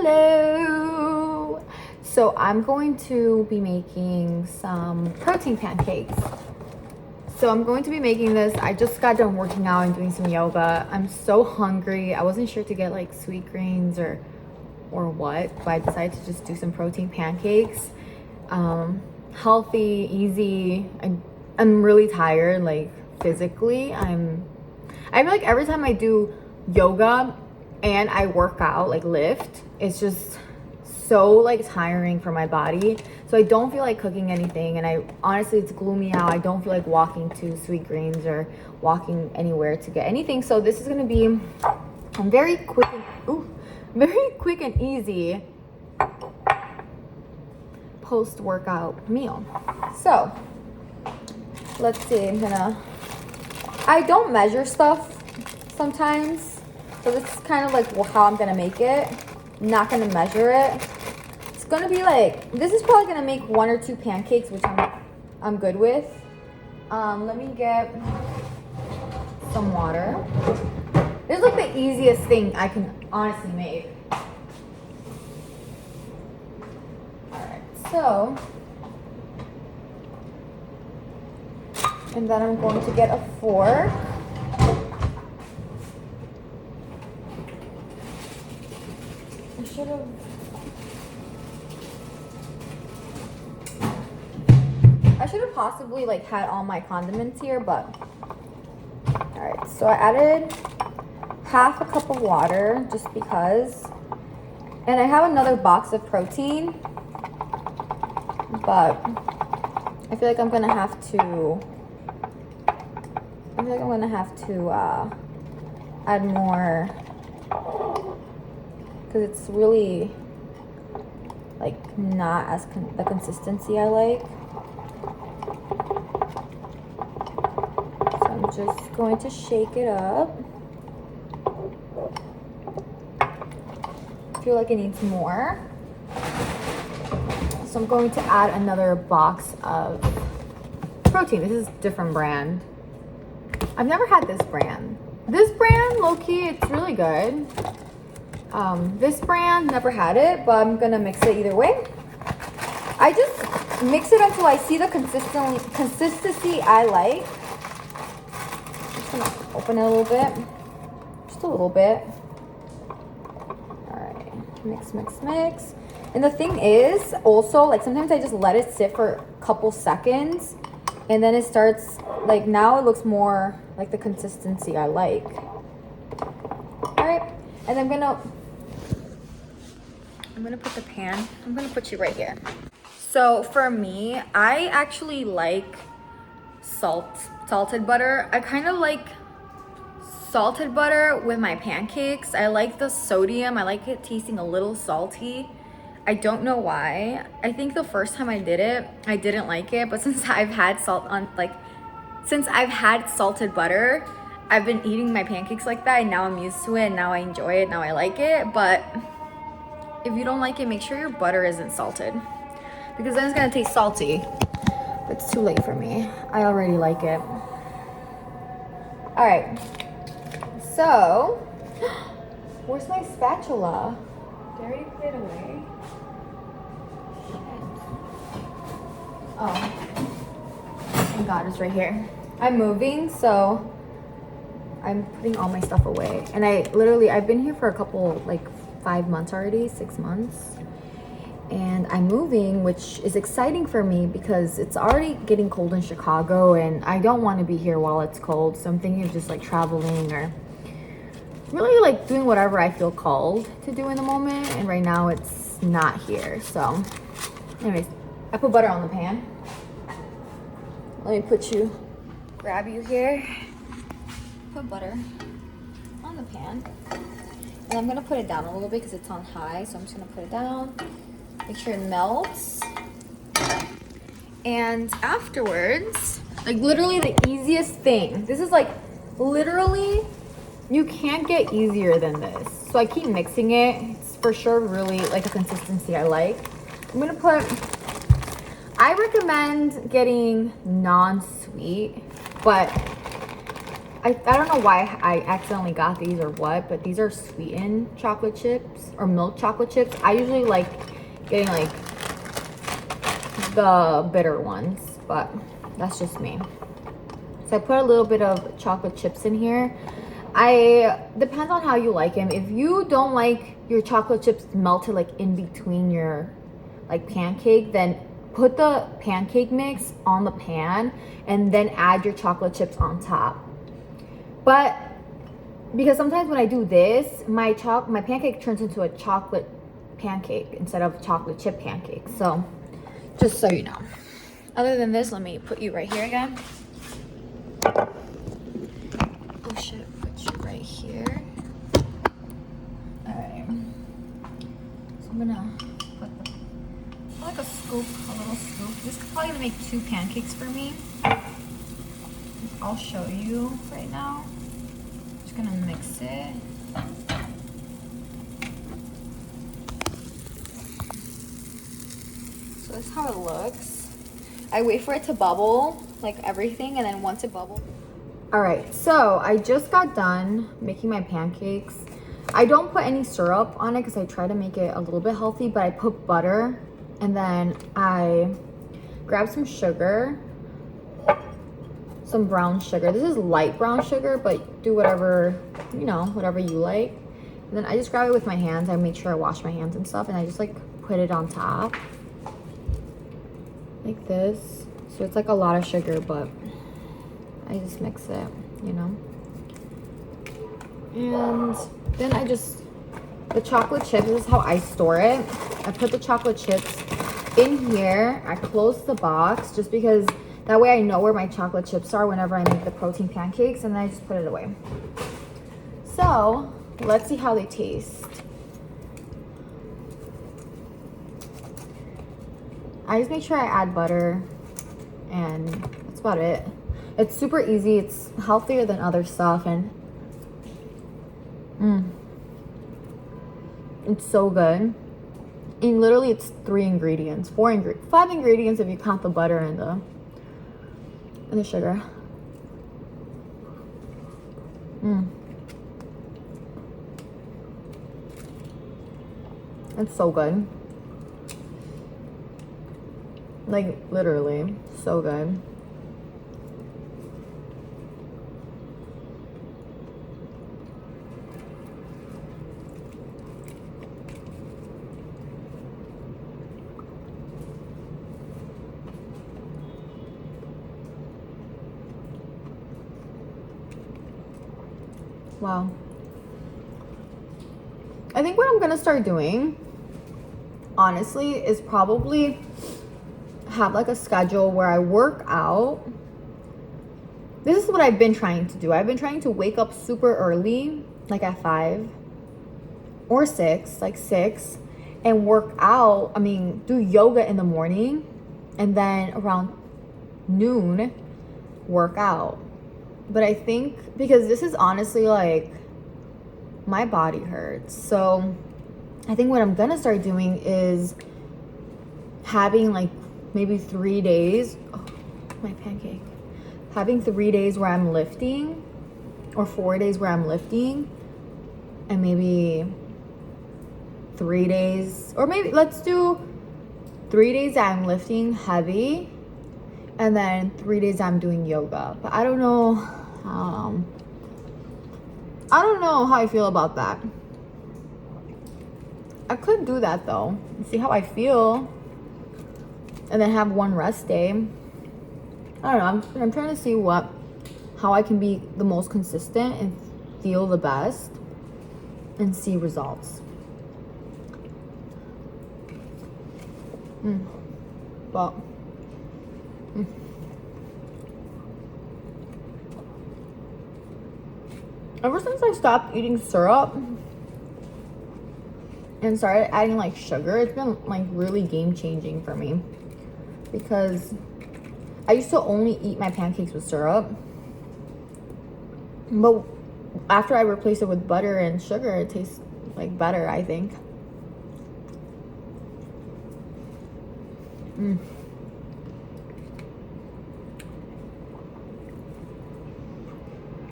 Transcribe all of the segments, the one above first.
Hello. So I'm going to be making some protein pancakes. So I'm going to be making this. I just got done working out and doing some yoga. I'm so hungry. I wasn't sure to get like sweet greens or what, but I decided to just do some protein pancakes. Healthy, easy. I'm really tired, like physically. I feel like every time I do yoga and I work out, like lift, it's just so like tiring for my body. So I don't feel like cooking anything, and honestly, it's gloomy out. I don't feel like walking to Sweet Greens or walking anywhere to get anything. So this is gonna be very quick and easy post-workout meal. So let's see. I don't measure stuff sometimes, so this is kind of like how I'm gonna make it. I'm not gonna measure it. It's gonna be like, this is probably gonna make 1 or 2 pancakes, which I'm good with. Let me get some water. This is like the easiest thing I can honestly make. Alright, so, and then I'm going to get a fork. I should have possibly like had all my condiments here, but all right. So I added half a cup of water just because, and I have another box of protein, but I feel like I'm gonna have to. Add more because it's really like not as the consistency I like. So I'm just going to shake it up. I feel like it needs more. So I'm going to add another box of protein. This is a different brand. I've never had this brand. This brand, low-key, it's really good. This brand, never had it, but I'm gonna mix it either way. I just mix it until I see the consistency I like. I'm just gonna open it a little bit. Just a little bit. All right, mix, mix, mix. And the thing is, also, like sometimes I just let it sit for a couple seconds, and then it starts, like now it looks more like the consistency I like. All right, and I'm gonna put the pan, I'm gonna put you right here. So for me, I actually like salted butter. I kind of like salted butter with my pancakes. I like the sodium. I like it tasting a little salty. I don't know why. I think the first time I did it, I didn't like it, but since I've had salted butter, I've been eating my pancakes like that, and now I'm used to it, and now I enjoy it, now I like it. But if you don't like it, make sure your butter isn't salted, because then it's gonna taste salty. It's too late for me. I already like it. All right, so where's my spatula? Did I already put it away? Oh, thank God, it's right here. I'm moving, so I'm putting all my stuff away. And I've been here for a couple, like 5 months already, 6 months. And I'm moving, which is exciting for me because it's already getting cold in Chicago, and I don't want to be here while it's cold. So I'm thinking of just like traveling or really like doing whatever I feel called to do in the moment. And right now it's not here. So anyways, I put butter on the pan. Let me grab you here. Put butter on the pan. And I'm gonna put it down a little bit because it's on high. So I'm just gonna put it down. Make sure it melts. And afterwards, like literally the easiest thing. This is like literally, you can't get easier than this. So I keep mixing it. It's for sure really like a consistency I like. I recommend getting non-sweet, but I don't know why I accidentally got these or what, but these are sweetened chocolate chips or milk chocolate chips. I usually like getting like the bitter ones, but that's just me. So I put a little bit of chocolate chips in here. Depends on how you like them. If you don't like your chocolate chips melted like in between your like pancake, then put the pancake mix on the pan and then add your chocolate chips on top. But because sometimes when I do this, my pancake turns into a chocolate pancake instead of chocolate chip pancake. So just so you know. Other than this, let me put you right here again. Oh shit, put you right here. Alright. So I'm gonna put like a scoop, a little scoop. This is probably gonna make 2 pancakes for me. I'll show you right now. Just gonna mix it. So this is how it looks. I wait for it to bubble, like everything, and then once it bubbles. All right, so I just got done making my pancakes. I don't put any syrup on it because I try to make it a little bit healthy, but I put butter, and then I grab some sugar, some brown sugar. This is light brown sugar, but do whatever, you know, whatever you like. And then I just grab it with my hands. I make sure I wash my hands and stuff, and I just like put it on top like this. So it's like a lot of sugar, but I just mix it, you know. And then the chocolate chips, this is how I store it. I put the chocolate chips in here. I close the box just because that way I know where my chocolate chips are whenever I make the protein pancakes, and then I just put it away. So let's see how they taste. I just make sure I add butter, and that's about it. It's super easy. It's healthier than other stuff, and it's so good. And literally it's 5 ingredients if you count the butter and the sugar. It's so good. Like literally so good. Wow. I think what I'm gonna start doing, honestly, is probably have like a schedule where I work out. This is what I've been trying to do. I've been trying to wake up super early, like at 5 or 6, like 6, and work out. I mean, do yoga in the morning, and then around noon, work out. But I think because this is honestly like my body hurts. So I think what I'm gonna start doing is having like maybe 3 days. Oh, my pancake. Having 3 days where I'm lifting, or 4 days where I'm lifting, and maybe 3 days, or maybe let's do 3 days that I'm lifting heavy, and then 3 days I'm doing yoga. But I don't know how I feel about that. I could do that though and see how I feel, and then have one rest day. I don't know. I'm trying to see how I can be the most consistent and feel the best and see results. But ever since I stopped eating syrup and started adding like sugar, it's been like really game changing for me, because I used to only eat my pancakes with syrup, but after I replace it with butter and sugar, it tastes like better, I think.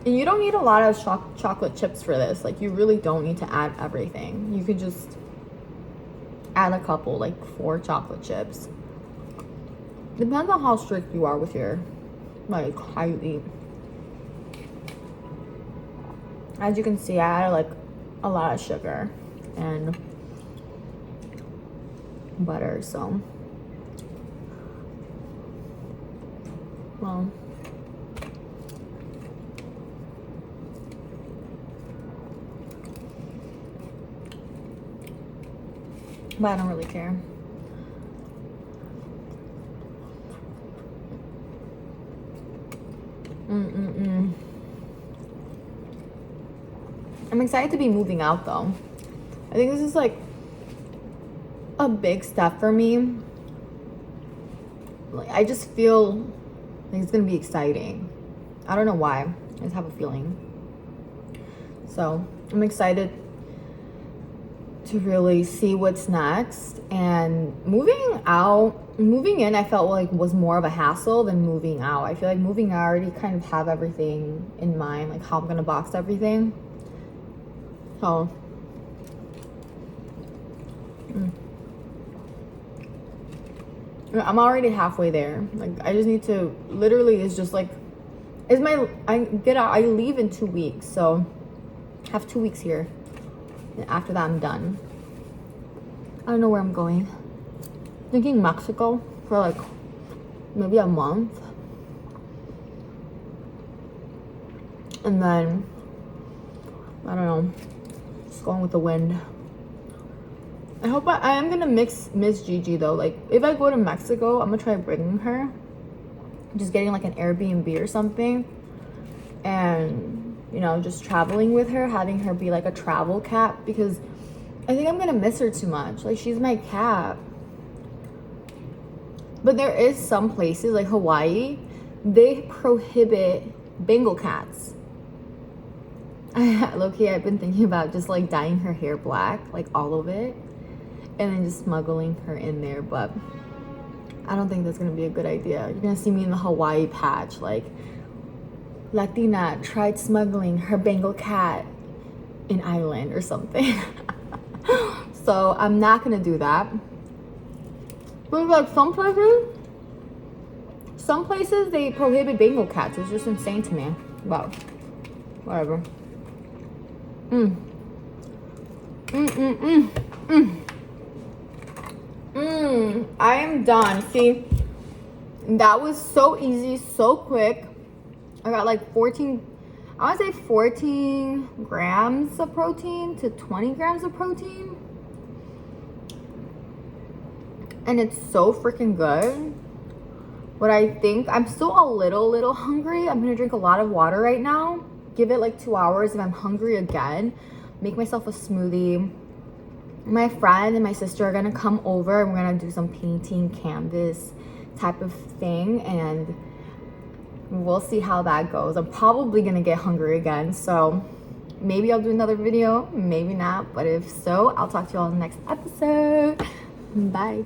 And you don't need a lot of chocolate chips for this. Like, you really don't need to add everything. You could just add a couple, like 4 chocolate chips. Depends on how strict you are with your, like, how you eat. As you can see, I added like a lot of sugar and butter, so well, but I don't really care. I'm excited to be moving out though. I think this is like a big step for me. Like, I just feel like it's gonna be exciting. I don't know why. I just have a feeling. So I'm excited to really see what's next. And moving in, I felt like was more of a hassle than moving out. I feel like moving out, I already kind of have everything in mind, like how I'm gonna box everything. So I'm already halfway there. Like, I just need to, literally, it's just like, I leave in 2 weeks, so I have 2 weeks here. And after that, I'm done. I don't know where I'm going. Thinking Mexico for like maybe a month. And then, I don't know, just going with the wind. I hope I am gonna miss Gigi though. Like, if I go to Mexico, I'm gonna try bringing her. Just getting like an Airbnb or something. And, you know, just traveling with her, having her be like a travel cat, because I think I'm gonna miss her too much. Like, she's my cat. But there is some places like Hawaii, they prohibit Bengal cats. Low-key, I've been thinking about just like dyeing her hair black, like all of it, and then just smuggling her in there, but I don't think that's gonna be a good idea. You're gonna see me in the Hawaii patch, like, Latina tried smuggling her Bengal cat in Ireland or something. So I'm not gonna do that. But like some places they prohibit Bengal cats. It's just insane to me. But whatever. I am done. See, that was so easy, so quick. I got like 14 grams of protein to 20 grams of protein. And it's so freaking good. What I think, I'm still a little hungry. I'm gonna drink a lot of water right now. Give it like 2 hours. If I'm hungry again, make myself a smoothie. My friend and my sister are gonna come over and we're gonna do some painting, canvas type of thing, and we'll see how that goes. I'm probably gonna get hungry again, so maybe I'll do another video, maybe not, but if so, I'll talk to you all in the next episode. Bye.